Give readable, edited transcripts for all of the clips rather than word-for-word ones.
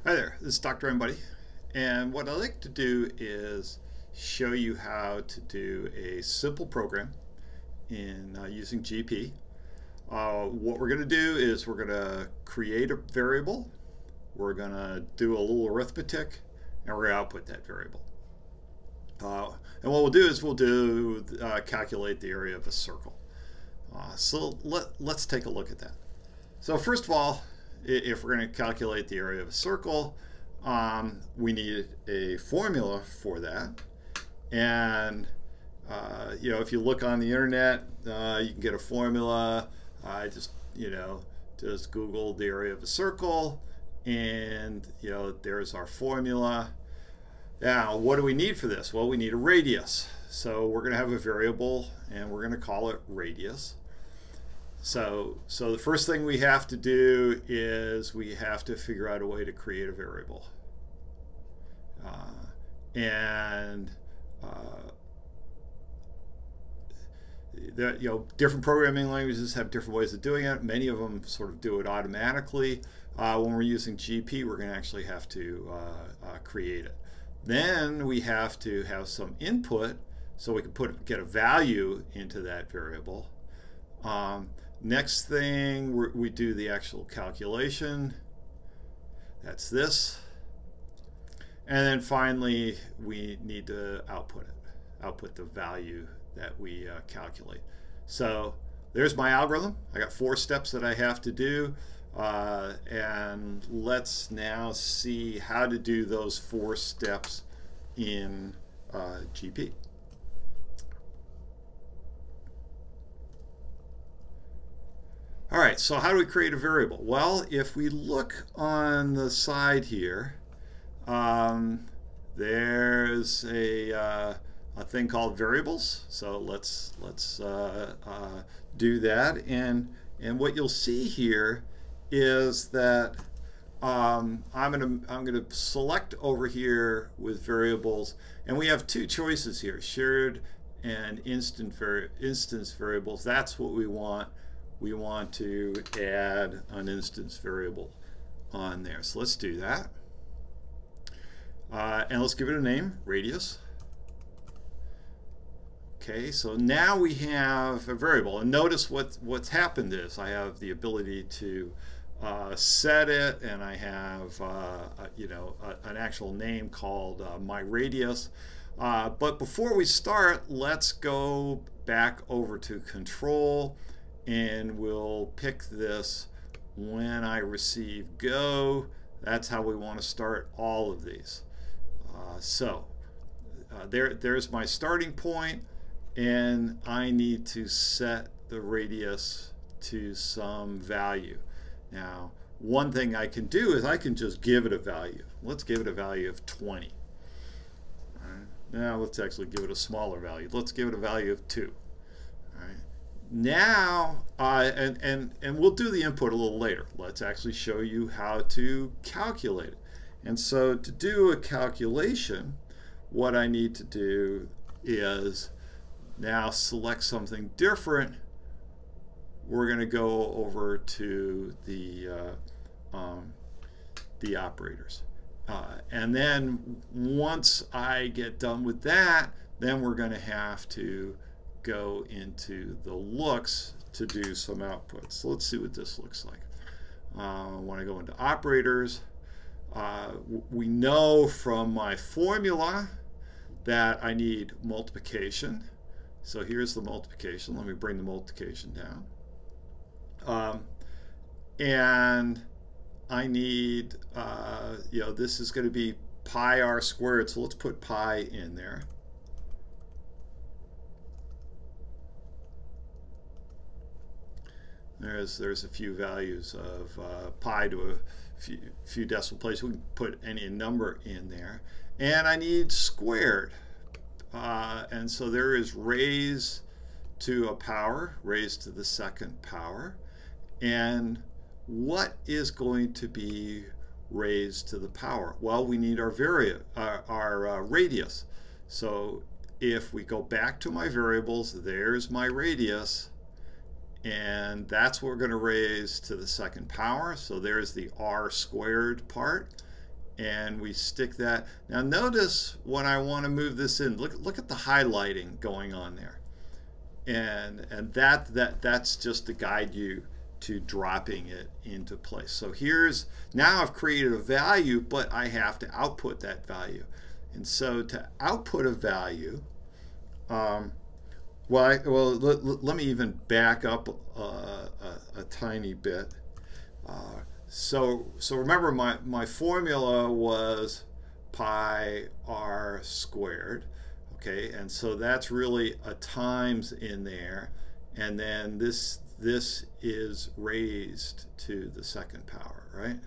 Hi there, this is Dr. MBuddy, and what I'd like to do is show you how to do a simple program in using GP. What we're going to do is we're going to create a variable, we're going to do a little arithmetic, and we're going to output that variable. And what we'll do is calculate the area of a circle. So let's take a look at that. So first of all, if we're going to calculate the area of a circle, we need a formula for that. And if you look on the internet, you can get a formula. I just Google the area of a circle, and there's our formula. Now, what do we need for this? Well, we need a radius. So we're going to have a variable, and we're going to call it radius. So the first thing we have to do is we have to figure out a way to create a variable. Different programming languages have different ways of doing it. Many of them sort of do it automatically. When we're using GP, we're going to actually have to create it. Then we have to have some input so we can get a value into that variable. Next thing, we do the actual calculation. That's this. And then finally, we need to output the value that we calculate. So there's my algorithm. I got 4 steps that I have to do. And let's now see how to do those 4 steps in GP. All right, so how do we create a variable? Well, if we look on the side here, there's a thing called variables. So let's do that. And what you'll see here is that I'm gonna select over here with variables, and we have 2 choices here: shared and instance variables. That's what we want. We want to add an instance variable on there. So let's do that. And let's give it a name, radius. Okay, so now we have a variable. And notice what's happened is I have the ability to set it, and I have an actual name called my radius. But before we start, let's go back over to control, and we'll pick this when I receive go. That's how we want to start all of these. There's my starting point, and I need to set the radius to some value. Now, one thing I can do is I can just give it a value. Let's give it a value of 20. All right. Now let's actually give it a smaller value. Let's give it a value of 2. All right. Now, and we'll do the input a little later. Let's actually show you how to calculate it. And so to do a calculation, what I need to do is now select something different. We're going to go over to the operators. And then once I get done with that, then we're going to have to go into the looks to do some outputs. So let's see what this looks like. When I go into operators, we know from my formula that I need multiplication. So here's the multiplication. Let me bring the multiplication down. And I need, this is going to be pi r squared. So let's put pi in there. There's a few values of pi to a few decimal places. We can put any number in there. And I need squared. And so there is raised to a power, raised to the 2nd power. And what is going to be raised to the power? Well, we need our radius. So if we go back to my variables, there's my radius. And that's what we're going to raise to the 2nd power. So there's the r squared part. and we stick that. Now notice when I want to move this in, look at the highlighting going on there, and that's just to guide you to dropping it into place. So now I've created a value, but I have to output that value. And so to output a value, let me even back up a tiny bit. So remember my formula was pi r squared, okay, and so that's really a times in there, and then this is raised to the second power, right?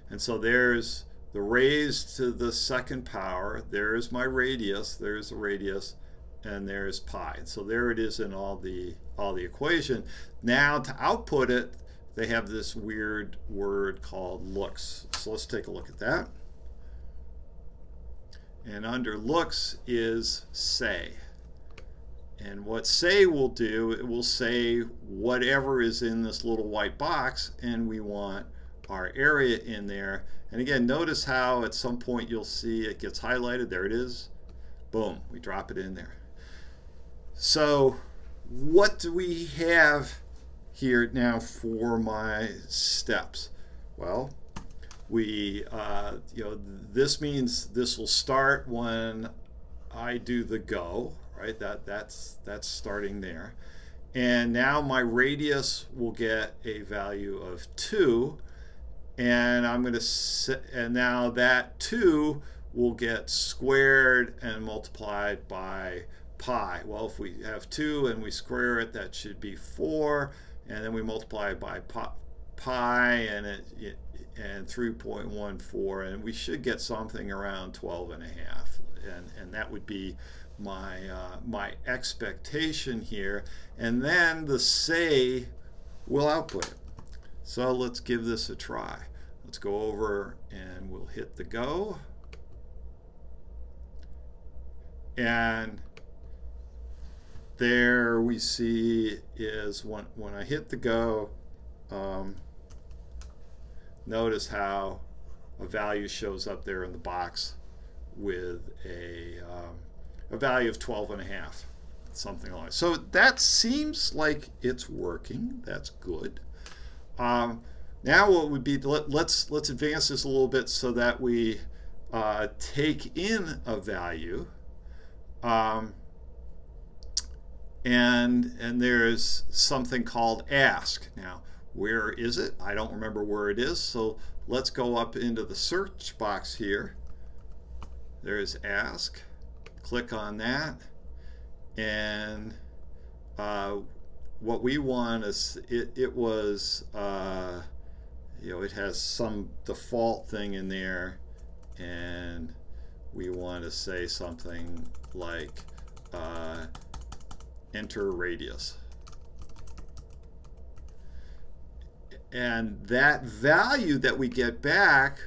And so there's the raised to the second power, there's my radius, there's the radius, and there's pi. And so there it is in all the equation. Now to output it, they have this weird word called looks. So let's take a look at that. And under looks is say. And what say will do, it will say whatever is in this little white box, and we want our area in there. And again, notice how at some point you'll see it gets highlighted. There it is. Boom, we drop it in there. So what do we have here now for my steps? Well, this means this will start when I do the go, right? That's starting there. And now my radius will get a value of 2, and I'm going to set, and now that 2 will get squared and multiplied by pi. Well, if we have 2 and we square it, that should be 4, and then we multiply it by pi, and 3.14, and we should get something around 12.5, and that would be my expectation here. And then the say will output it. So let's give this a try. Let's go over and we'll hit the go. And there we see is when I hit the go, notice how a value shows up there in the box with a value of 12.5, something like that. So that seems like it's working. That's good. Now what would be, let's advance this a little bit so that we take in a value, and there's something called ask. Now where is it? I don't remember where it is, so let's go up into the search box here. There's ask. Click on that, and what we want is it was it has some default thing in there, and we want to say something like enter radius, and that value that we get back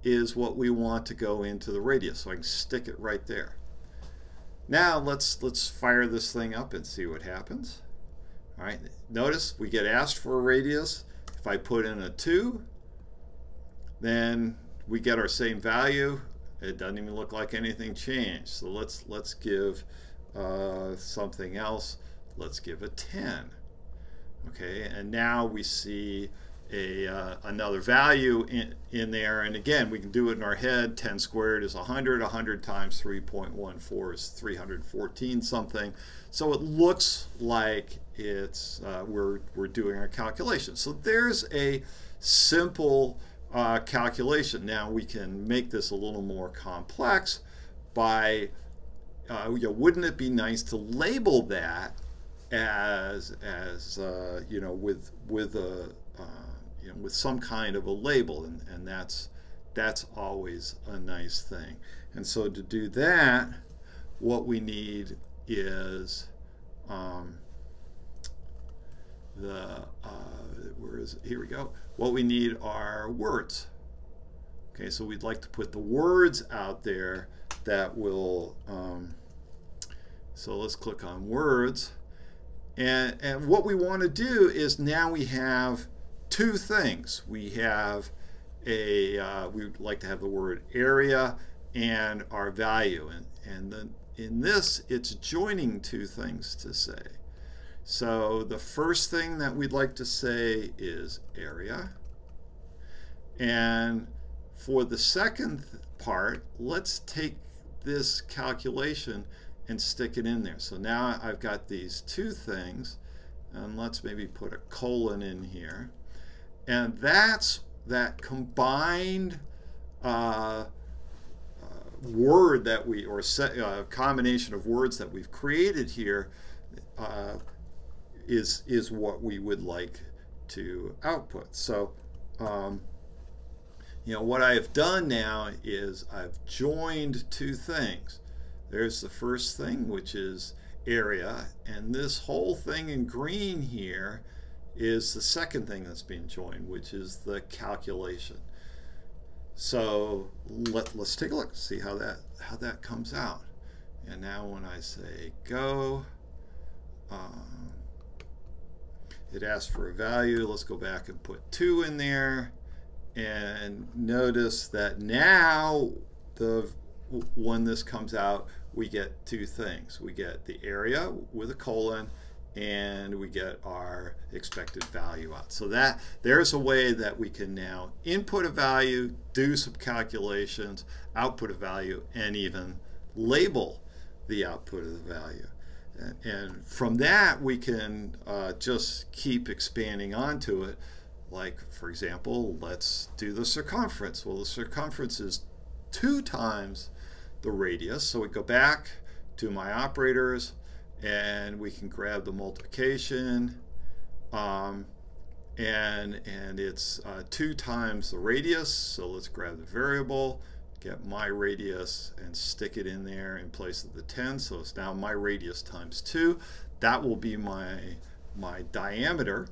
is what we want to go into the radius, so I can stick it right there. Now let's fire this thing up and see what happens. All right, notice we get asked for a radius. If I put in a 2, then we get our same value. It doesn't even look like anything changed. So let's give something else. Let's give a 10. Okay, and now we see another value in there, and again we can do it in our head. 10 squared is 100. 100 times 3.14 is 314 something. So it looks like it's we're doing our calculation. So there's a simple calculation. Now we can make this a little more complex by wouldn't it be nice to label that as with some kind of a label, and that's always a nice thing. And so to do that, what we need is here we go. What we need are words. Okay, so we'd like to put the words out there that will so let's click on words, and what we want to do is now we have two things. We have we would like to have the word area and our value, and then in this it's joining two things to say. So the first thing that we'd like to say is area, and for the second part, let's take this calculation and stick it in there. So now I've got these two things, and let's maybe put a colon in here, and that's that combined word that we, or combination of words that we've created here is what we would like to output. So you know, what I've done now is I've joined two things. There's the first thing, which is area, and this whole thing in green here is the second thing that's being joined, which is the calculation. So let's take a look, see how that comes out. And now when I say go, it asks for a value. Let's go back and put 2 in there, and notice that now when this comes out, we get two things. We get the area with a colon, and we get our expected value out. So there's a way that we can now input a value, do some calculations, output a value, and even label the output of the value. And from that, we can just keep expanding onto it. Like, for example, let's do the circumference. Well, the circumference is 2 times the radius. So we go back to my operators, and we can grab the multiplication, and it's 2 times the radius. So let's grab the variable, get my radius, and stick it in there in place of the 10. So it's now my radius times 2. That will be my diameter.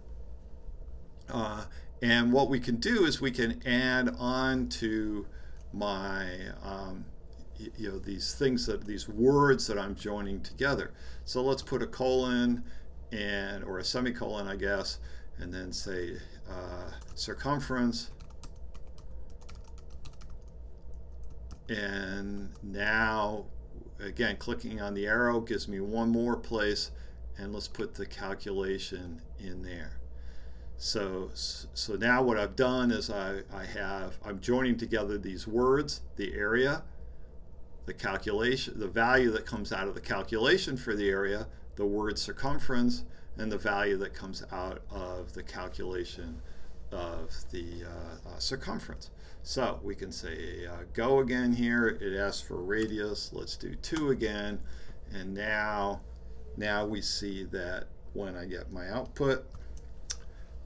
And what we can do is we can add on to my you know, these things, these words that I'm joining together. So let's put a colon or a semicolon, I guess, and then say circumference. And now, again, clicking on the arrow gives me one more place, and let's put the calculation in there. So now what I've done is I'm joining together these words, the area, the calculation, the value that comes out of the calculation for the area, the word circumference, and the value that comes out of the calculation of the circumference. So we can say go again here. It asks for radius. Let's do 2 again. And now we see that when I get my output,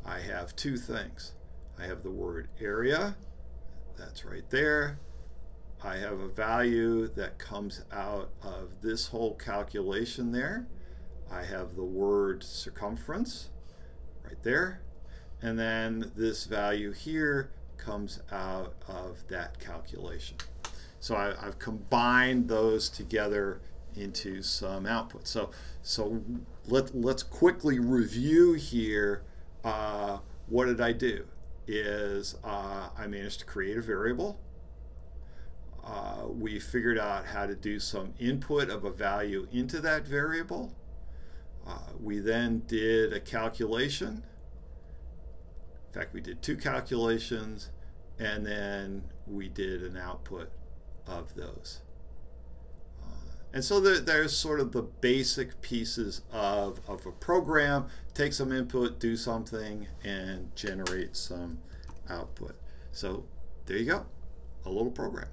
I have 2 things. I have the word area. That's right there. I have a value that comes out of this whole calculation there. I have the word circumference right there. And then this value here comes out of that calculation. So I've combined those together into some output. So let's quickly review here. What did I do? I managed to create a variable. We figured out how to do some input of a value into that variable. We then did a calculation. In fact, we did 2 calculations, and then we did an output of those. And so there's sort of the basic pieces of a program. Take some input, do something, and generate some output. So there you go, a little program.